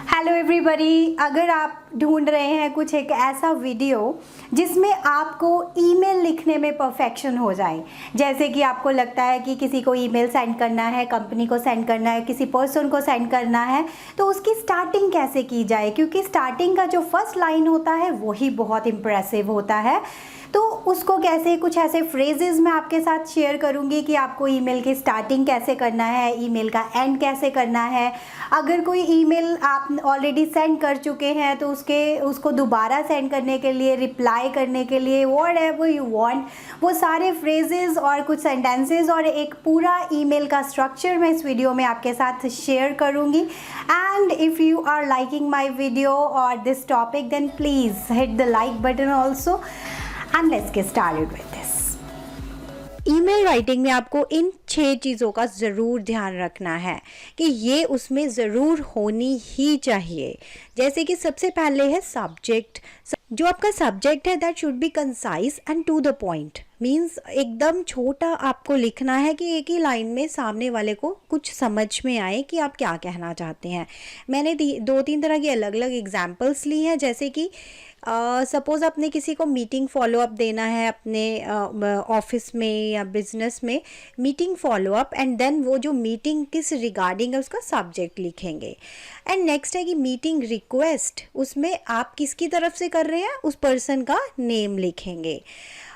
Hello everybody. अगर आप ढूंढ रहे हैं कुछ एक ऐसा वीडियो जिसमें आपको ईमेल लिखने में परफेक्शन हो जाए, जैसे कि आपको लगता है कि किसी को ईमेल सेंड करना है, कंपनी को सेंड करना है, किसी पर्सन को सेंड करना है, तो उसकी स्टार्टिंग कैसे की जाए, क्योंकि स्टार्टिंग का जो फर्स्ट लाइन होता है वही बहुत इम्प्रेसिव होता है। तो उसको कैसे, कुछ ऐसे फ्रेजेस मैं आपके साथ शेयर करूंगी कि आपको ईमेल की स्टार्टिंग कैसे करना है, ईमेल का एंड कैसे करना है। अगर कोई ईमेल आप ऑलरेडी सेंड कर चुके हैं तो उसको दोबारा सेंड करने के लिए, रिप्लाई करने के लिए, व्हाट एवर यू वांट, वो सारे फ्रेजेस और कुछ सेंटेंसेस और एक पूरा ईमेल का स्ट्रक्चर मैं इस वीडियो में आपके साथ शेयर करूंगी। And if you are liking my video और this topic then please hit the like button also and let's get started with this। Email writing में आपको इन 6 चीज़ों का ज़रूर ध्यान रखना है कि ये उसमें ज़रूर होनी ही चाहिए। जैसे कि सबसे पहले है सब्जेक्ट। जो आपका सब्जेक्ट है that should be concise and to the point. Means एकदम छोटा आपको लिखना है कि एक ही लाइन में सामने वाले को कुछ समझ में आए कि आप क्या कहना चाहते हैं। मैंने 2-3 तरह की अलग अलग एग्जाम्पल्स ली हैं। जैसे कि सपोज़ आपने किसी को मीटिंग फॉलोअप देना है अपने ऑफिस में या बिजनेस में, मीटिंग फॉलोअप, एंड देन वो जो मीटिंग किस रिगार्डिंग है उसका सब्जेक्ट लिखेंगे। एंड नेक्स्ट है कि मीटिंग रिक्वेस्ट, उसमें आप किसकी तरफ से कर रहे हैं उस पर्सन का नेम लिखेंगे।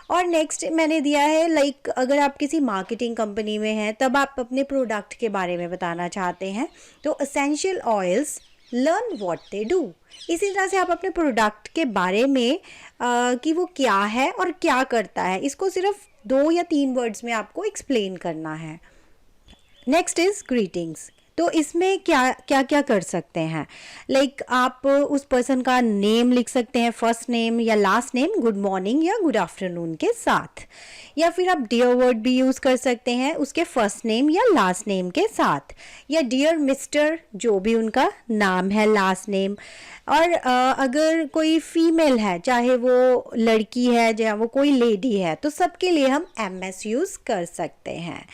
और नेक्स्ट मैंने दिया है लाइक अगर आप किसी मार्केटिंग कंपनी में हैं तब आप अपने प्रोडक्ट के बारे में बताना चाहते हैं तो essential oils, learn what they do. इसी तरह से आप अपने प्रोडक्ट के बारे में कि वो क्या है और क्या करता है, इसको सिर्फ 2 या 3 वर्ड्स में आपको एक्सप्लेन करना है। Next is greetings. तो इसमें क्या क्या क्या कर सकते हैं, लाइक आप उस पर्सन का नेम लिख सकते हैं, फर्स्ट नेम या लास्ट नेम, गुड मॉर्निंग या गुड आफ्टरनून के साथ, या फिर आप डियर वर्ड भी यूज़ कर सकते हैं उसके फर्स्ट नेम या लास्ट नेम के साथ, या डियर मिस्टर जो भी उनका नाम है, लास्ट नेम। और अगर कोई फीमेल है, चाहे वो लड़की है या वो कोई लेडी है, तो सबके लिए हम MS यूज़ कर सकते हैं।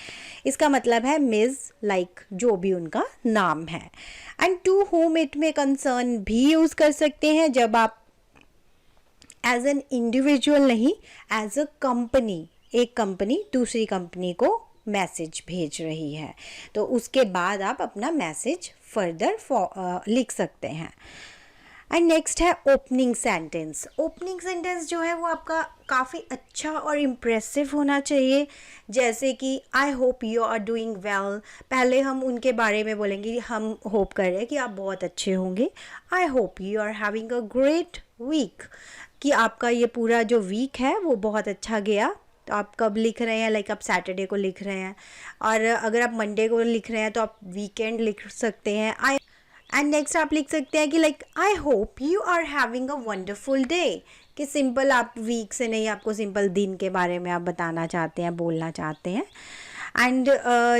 इसका मतलब है मिस, लाइक जो भी उनका नाम है। एंड टू होम इट में कंसर्न भी यूज़ कर सकते हैं जब आप एज एन इंडिविजुअल नहीं, एज अ कंपनी, एक कंपनी दूसरी कंपनी को मैसेज भेज रही है, तो उसके बाद आप अपना मैसेज फर्दर लिख सकते हैं। एंड नेक्स्ट है ओपनिंग सेंटेंस। ओपनिंग सेंटेंस जो है वो आपका काफ़ी अच्छा और इम्प्रेसिव होना चाहिए। जैसे कि I hope you are doing well, पहले हम उनके बारे में बोलेंगे, हम होप कर रहे हैं कि आप बहुत अच्छे होंगे। I hope you are having a great week, कि आपका ये पूरा जो वीक है वो बहुत अच्छा गया। तो आप कब लिख रहे हैं, लाइक आप सैटरडे को लिख रहे हैं, और अगर आप मंडे को लिख रहे हैं तो आप वीकेंड लिख सकते हैं। एंड नेक्स्ट आप लिख सकते हैं कि like I hope you are having a wonderful day, कि सिंपल आप वीक से नहीं, आपको सिंपल दिन के बारे में आप बताना चाहते हैं, बोलना चाहते हैं। एंड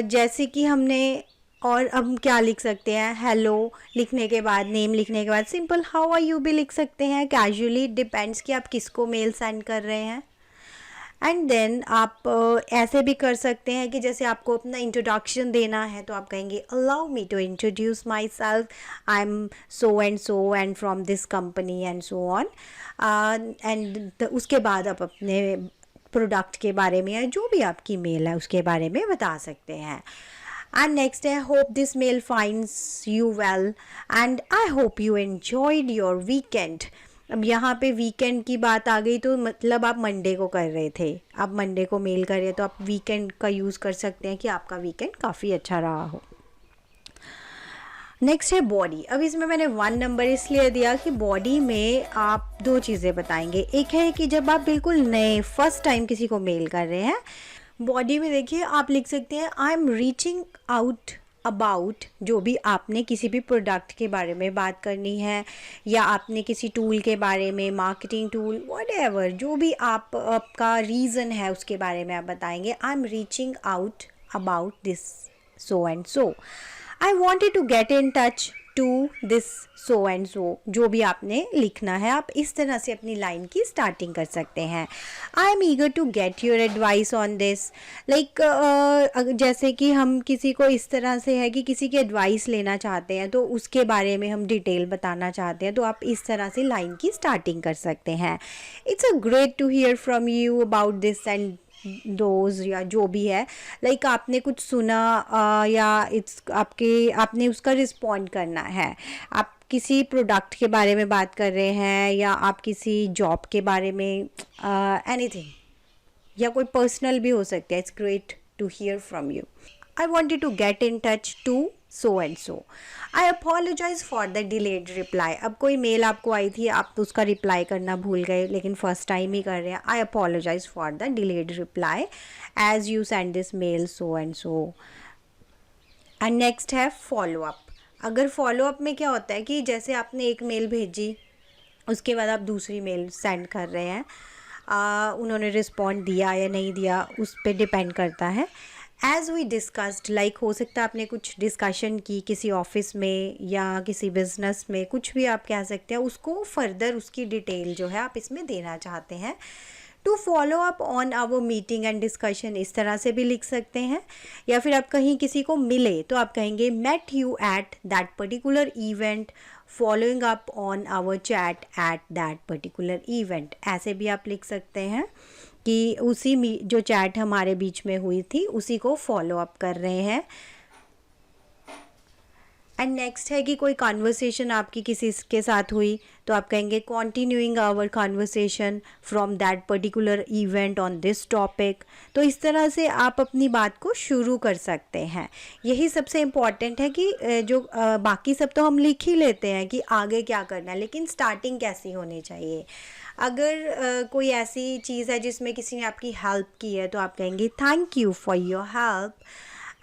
जैसे कि हमने, और हम क्या लिख सकते हैं, हेलो लिखने के बाद, नेम लिखने के बाद सिंपल हाउ आर यू भी लिख सकते हैं कैजुअली, डिपेंड्स कि आप किसको मेल सेंड कर रहे हैं। एंड देन आप ऐसे भी कर सकते हैं कि जैसे आपको अपना इंट्रोडक्शन देना है तो आप कहेंगे allow me to introduce myself, I am so and from this company and so on. And उसके बाद आप अपने प्रोडक्ट के बारे में या जो भी आपकी मेल है उसके बारे में बता सकते हैं। एंड नेक्स्ट है hope this mail finds you well and I hope you enjoyed your weekend. अब यहाँ पे वीकेंड की बात आ गई तो मतलब आप मंडे को कर रहे थे, आप मंडे को मेल कर रहे हैं, तो आप वीकेंड का यूज़ कर सकते हैं कि आपका वीकेंड काफ़ी अच्छा रहा हो। नेक्स्ट है बॉडी। अब इसमें मैंने 1 नंबर इसलिए दिया कि बॉडी में आप 2 चीज़ें बताएंगे। एक है कि जब आप बिल्कुल नए फर्स्ट टाइम किसी को मेल कर रहे हैं, बॉडी में देखिए आप लिख सकते हैं I am reaching out about, जो भी आपने किसी भी प्रोडक्ट के बारे में बात करनी है, या आपने किसी टूल के बारे में, मार्केटिंग टूल, व्हाटएवर, जो भी आपका रीज़न है उसके बारे में आप बताएंगे। I am reaching out about this so and so, I wanted to get in touch to this so and so, जो भी आपने लिखना है आप इस तरह से अपनी लाइन की स्टार्टिंग कर सकते हैं। I am eager to get your advice on this, like जैसे कि हम किसी को इस तरह से है कि किसी की एडवाइस लेना चाहते हैं तो उसके बारे में हम डिटेल बताना चाहते हैं, तो आप इस तरह से लाइन की स्टार्टिंग कर सकते हैं। It's a great to hear from you about this and those, या जो भी है, लाइक आपने कुछ सुना या आपने उसका रिस्पॉन्ड करना है। आप किसी प्रोडक्ट के बारे में बात कर रहे हैं या आप किसी जॉब के बारे में एनीथिंग, या कोई पर्सनल भी हो सकता है। It's great to hear from you. I wanted to get in touch to so and so. I apologise for the delayed reply. अब कोई मेल आपको आई थी, आप उसका रिप्लाई करना भूल गए लेकिन फर्स्ट टाइम ही कर रहे हैं। I apologise for the delayed reply as you send this mail so and so. And next है फॉलो अप। अगर फॉलो अप में क्या होता है कि जैसे आपने एक मेल भेजी, उसके बाद आप दूसरी मेल सेंड कर रहे हैं, उन्होंने रिस्पॉन्ड दिया या नहीं दिया उस पर डिपेंड करता है। एज़ वी डिस्कस्ड, लाइक हो सकता है आपने कुछ डिस्कशन की किसी ऑफिस में या किसी बिजनेस में, कुछ भी आप कह सकते हैं, उसको फर्दर उसकी डिटेल जो है आप इसमें देना चाहते हैं। To follow up on our meeting and discussion, इस तरह से भी लिख सकते हैं। या फिर आप कहीं किसी को मिले तो आप कहेंगे met you at that particular event, following up on our chat at that particular event. ऐसे भी आप लिख सकते हैं कि उसी जो चैट हमारे बीच में हुई थी उसी को फॉलो अप कर रहे हैं। एंड नेक्स्ट है कि कोई कॉन्वर्सेशन आपकी किसी के साथ हुई तो आप कहेंगे continuing our conversation from that particular event on this topic. तो इस तरह से आप अपनी बात को शुरू कर सकते हैं। यही सबसे इम्पॉर्टेंट है कि जो बाकी सब तो हम लिख ही लेते हैं कि आगे क्या करना है, लेकिन स्टार्टिंग कैसी होनी चाहिए। अगर कोई ऐसी चीज़ है जिसमें किसी ने आपकी हेल्प की है तो आप कहेंगे thank you for your help,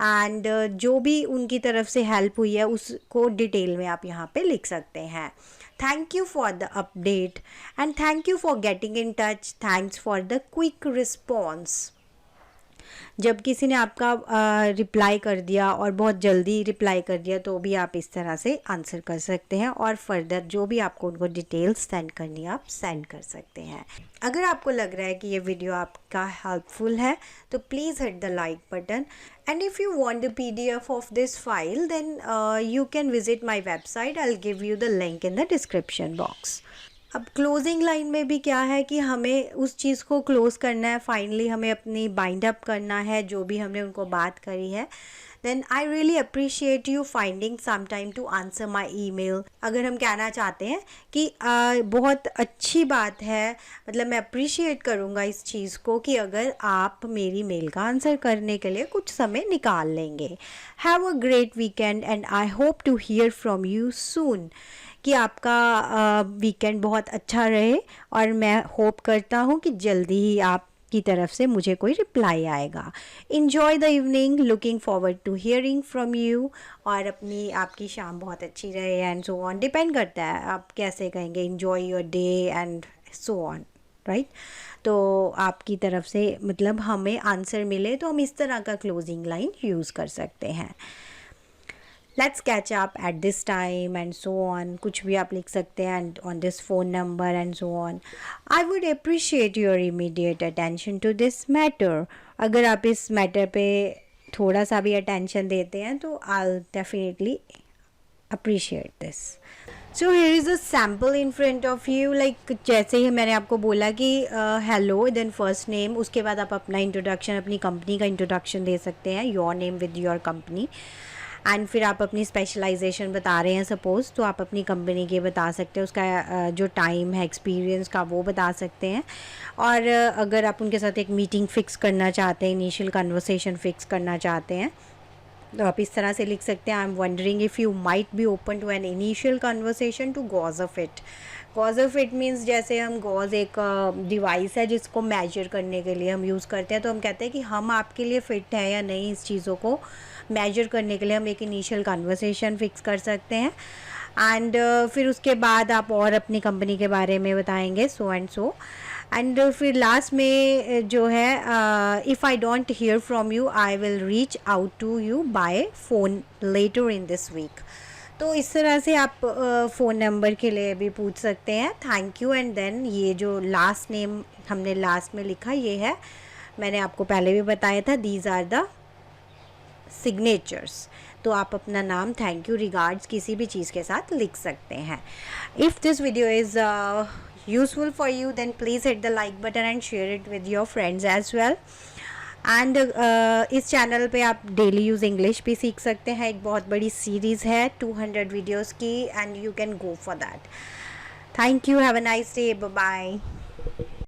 and जो भी उनकी तरफ से हेल्प हुई है उसको डिटेल में आप यहाँ पे लिख सकते हैं। Thank you for the update and thank you for getting in touch, thanks for the quick response. जब किसी ने आपका रिप्लाई कर दिया और बहुत जल्दी रिप्लाई कर दिया तो भी आप इस तरह से आंसर कर सकते हैं, और फर्दर जो भी आपको उनको डिटेल्स सेंड करनी है आप सेंड कर सकते हैं। अगर आपको लग रहा है कि ये वीडियो आपका हेल्पफुल है तो please hit the like button, and if you want the PDF of this file then you can visit my website. I'll give you the link in the description box. अब closing line में भी क्या है कि हमें उस चीज़ को close करना है, फाइनली हमें अपनी बाइंड अप करना है जो भी हमने उनको बात करी है। Then I really appreciate you finding some time to answer my email. अगर हम कहना चाहते हैं कि बहुत अच्छी बात है, मतलब मैं अप्रिशिएट करूँगा इस चीज़ को कि अगर आप मेरी मेल का आंसर करने के लिए कुछ समय निकाल लेंगे। Have a great weekend and I hope to hear from you soon. कि आपका वीकेंड बहुत अच्छा रहे, और मैं होप करता हूँ कि जल्दी ही आपकी तरफ से मुझे कोई रिप्लाई आएगा। Enjoy the evening, looking forward to hearing from you. और आपकी शाम बहुत अच्छी रहे एंड सो ऑन। डिपेंड करता है आप कैसे कहेंगे, enjoy your day and so on, right. तो आपकी तरफ से मतलब हमें आंसर मिले तो हम इस तरह का क्लोजिंग लाइन यूज़ कर सकते हैं। Let's catch up at this time and so on, कुछ भी आप लिख सकते हैं, and on this phone number and so on. I would appreciate your immediate attention to this matter. अगर आप इस मैटर पे थोड़ा सा भी अटेंशन देते हैं तो I definitely appreciate this. So here is a sample in front of you, like जैसे ही मैंने आपको बोला कि हेलो देन फर्स्ट नेम, उसके बाद आप अपना इंट्रोडक्शन, अपनी कंपनी का इंट्रोडक्शन दे सकते हैं, your name with your company. And फिर आप अपनी स्पेशलाइजेशन बता रहे हैं सपोज़, तो आप अपनी कंपनी के बता सकते हैं, उसका जो टाइम है एक्सपीरियंस का वो बता सकते हैं। और अगर आप उनके साथ एक मीटिंग फ़िक्स करना चाहते हैं, इनिशियल कन्वर्सेशन फ़िक्स करना चाहते हैं, तो आप इस तरह से लिख सकते हैं, I am wondering if you might be open to an initial conversation to gauge a fit. Gauge a fit means जैसे हम गॉज एक डिवाइस है जिसको मेजर करने के लिए हम यूज़ करते हैं, तो हम कहते हैं कि हम आपके लिए फ़िट है या नहीं, इस चीज़ों को मेजर करने के लिए हम एक इनिशियल कन्वर्सेशन फ़िक्स कर सकते हैं। एंड फिर उसके बाद आप और अपनी कंपनी के बारे में बताएंगे, सो एंड सो। एंड फिर लास्ट में जो है, if I don't hear from you I will reach out to you by phone later in this week. तो इस तरह से आप फ़ोन नंबर के लिए भी पूछ सकते हैं। Thank you. एंड देन ये जो लास्ट नेम हमने लास्ट में लिखा, ये है, मैंने आपको पहले भी बताया था, दीज आर द सिग्नेचर्स। तो आप अपना नाम, थैंक यू, रिगार्ड्स किसी भी चीज़ के साथ लिख सकते हैं। If this video is useful for you then please hit the like button and share it with your friends as well. And इस चैनल पे आप डेली यूज़ इंग्लिश भी सीख सकते हैं। एक बहुत बड़ी सीरीज़ है 200 वीडियोज़ की, and you can go for that. Thank you, have a nice day, bye bye.